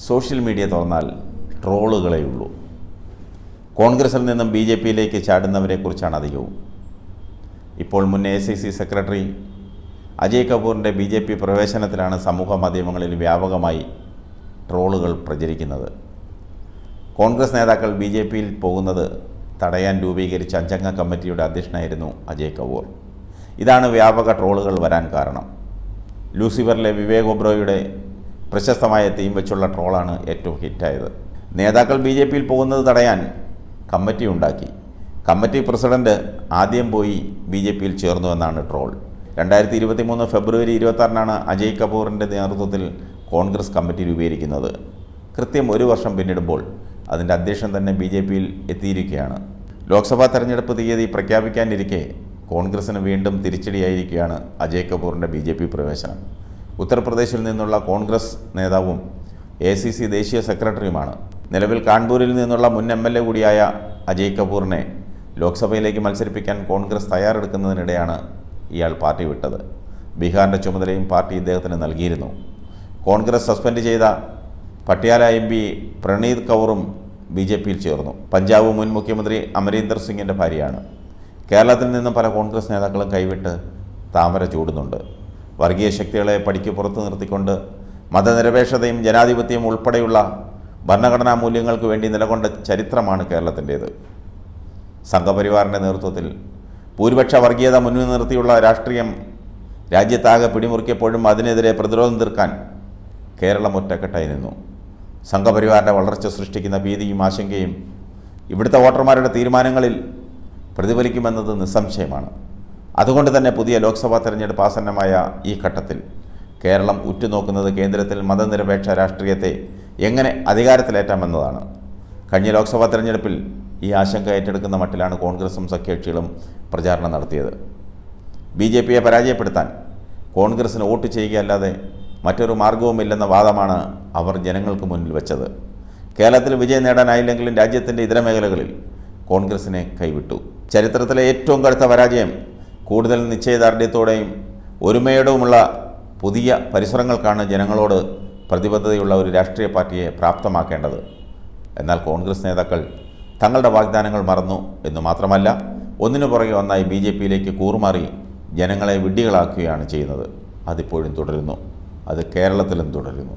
Social media തുറന്നാൽ ട്രോളുകളെയുള്ളൂ. കോൺഗ്രസിൽ നിന്നും BJPയിലേക്ക് ചാടുന്നവരെക്കുറിച്ചാണ് അധികവും. ഇപ്പോൾ മുൻ AICC സെക്രട്ടറി അജയ് കപൂറിൻ്റെ BJP പ്രവേശനത്തിലാണ് സമൂഹ മാധ്യമങ്ങളിൽ വ്യാപകമായി ട്രോളുകൾ പ്രചരിക്കുന്നത്. കോൺഗ്രസ് നേതാക്കൾ BJPയിൽ പോകുന്നത് തടയാൻ രൂപീകരിച്ച 5 അംഗ കമ്മിറ്റിയുടെ അധ്യക്ഷനായിരുന്നു അജയ് കപൂർ. ഇതാണ് വ്യാപക ട്രോളുകൾ വരാൻ കാരണം. ലൂസിഫറിലെ വിവേക് ഒബ്രോയുടെ പ്രശസ്തമായ തീം വെച്ചുള്ള ട്രോളാണ് ഏറ്റവും ഹിറ്റായത്. നേതാക്കൾ BJPയിൽ പോകുന്നത് തടയാൻ കമ്മിറ്റി ഉണ്ടാക്കി. കമ്മിറ്റി പ്രസിഡന്റ് ആദ്യം പോയി BJPയിൽ ചേർന്നുവെന്നാണ് ട്രോൾ. 2023 ഫെബ്രുവരി 26-നാണ് അജയ് കപൂറിൻ്റെ നേതൃത്വത്തിൽ കോൺഗ്രസ് കമ്മിറ്റി രൂപീകരിക്കുന്നത്. കൃത്യം 1 വർഷം പിന്നിടുമ്പോൾ അതിൻ്റെ അധ്യക്ഷൻ തന്നെ BJPയിൽ എത്തിയിരിക്കുകയാണ്. ലോക്സഭാ തെരഞ്ഞെടുപ്പ് തീയതി പ്രഖ്യാപിക്കാനിരിക്കെ കോൺഗ്രസിന് വീണ്ടും തിരിച്ചടിയായിരിക്കുകയാണ് അജയ് കപൂറിൻ്റെ BJP പ്രവേശനം. ഉത്തർപ്രദേശിൽ നിന്നുള്ള കോൺഗ്രസ് നേതാവും AICC ദേശീയ സെക്രട്ടറിയുമാണ്. നിലവിൽ കാൺപൂരിൽ നിന്നുള്ള മുൻ MLA കൂടിയായ അജയ് കപൂറിനെ ലോക്സഭയിലേക്ക് മത്സരിപ്പിക്കാൻ കോൺഗ്രസ് തയ്യാറെടുക്കുന്നതിനിടെയാണ് ഇയാൾ പാർട്ടി വിട്ടത്. ബീഹാറിൻ്റെ ചുമതലയും പാർട്ടി ഇദ്ദേഹത്തിന് നൽകിയിരുന്നു. കോൺഗ്രസ് സസ്പെൻഡ് ചെയ്ത പട്യാല MP പ്രണീത് കൗറും BJPയിൽ ചേർന്നു. പഞ്ചാബ് മുൻ മുഖ്യമന്ത്രി അമരീന്ദർ സിംഗിൻ്റെ ഭാര്യയാണ്. കേരളത്തിൽ നിന്നും പല കോൺഗ്രസ് നേതാക്കളും കൈവിട്ട് താമര ചൂടുന്നുണ്ട്. വർഗീയ ശക്തികളെ പടിക്ക് പുറത്തു നിർത്തിക്കൊണ്ട് മതനിരപേക്ഷതയും ജനാധിപത്യവും ഉൾപ്പെടെയുള്ള ഭരണഘടനാ മൂല്യങ്ങൾക്ക് വേണ്ടി നിലകൊണ്ട ചരിത്രമാണ് കേരളത്തിൻ്റേത്. സംഘപരിവാറിൻ്റെ നേതൃത്വത്തിൽ ഭൂരിപക്ഷ വർഗീയത മുന്നിൽ നിർത്തിയുള്ള രാഷ്ട്രീയം രാജ്യത്താകെ പിടിമുറുക്കിയപ്പോഴും അതിനെതിരെ പ്രതിരോധം തീർക്കാൻ കേരളം ഒറ്റക്കെട്ടായി നിന്നു. സംഘപരിവാറിൻ്റെ വളർച്ച സൃഷ്ടിക്കുന്ന ഭീതിയും ആശങ്കയും ഇവിടുത്തെ വോട്ടർമാരുടെ തീരുമാനങ്ങളിൽ പ്രതിഫലിക്കുമെന്നത് നിസ്സംശയമാണ്. അതുകൊണ്ട് തന്നെ പുതിയ ലോക്സഭാ തെരഞ്ഞെടുപ്പ് ആസന്നമായ ഈ ഘട്ടത്തിൽ കേരളം ഉറ്റുനോക്കുന്നത് കേന്ദ്രത്തിൽ മതനിരപേക്ഷ രാഷ്ട്രീയത്തെ എങ്ങനെ അധികാരത്തിലേറ്റാമെന്നതാണ്. കഴിഞ്ഞ ലോക്സഭാ തെരഞ്ഞെടുപ്പിൽ ഈ ആശങ്ക ഏറ്റെടുക്കുന്ന മട്ടിലാണ് കോൺഗ്രസും സഖ്യകക്ഷികളും പ്രചാരണം നടത്തിയത്. BJPയെ പരാജയപ്പെടുത്താൻ കോൺഗ്രസിന് വോട്ട് ചെയ്യുകയല്ലാതെ മറ്റൊരു മാർഗവുമില്ലെന്ന വാദമാണ് അവർ ജനങ്ങൾക്ക് മുന്നിൽ വെച്ചത്. കേരളത്തിൽ വിജയം നേടാനായില്ലെങ്കിലും രാജ്യത്തിൻ്റെ ഇതര മേഖലകളിൽ കോൺഗ്രസിനെ കൈവിട്ടു. ചരിത്രത്തിലെ ഏറ്റവും കടുത്ത പരാജയം കൂടുതൽ നിശ്ചയദാർഢ്യത്തോടെയും ഒരുമയോടുമുള്ള പുതിയ പരിസരങ്ങൾക്കാണ് ജനങ്ങളോട് പ്രതിബദ്ധതയുള്ള ഒരു രാഷ്ട്രീയ പാർട്ടിയെ പ്രാപ്തമാക്കേണ്ടത്. എന്നാൽ കോൺഗ്രസ് നേതാക്കൾ തങ്ങളുടെ വാഗ്ദാനങ്ങൾ മറന്നു എന്നു മാത്രമല്ല, ഒന്നിനു പുറകെ ഒന്നായി BJPയിലേക്ക് കൂറുമാറി ജനങ്ങളെ വിഡ്ഢികളാക്കുകയാണ് ചെയ്യുന്നത്. അതിപ്പോഴും തുടരുന്നു. അത് കേരളത്തിലും തുടരുന്നു.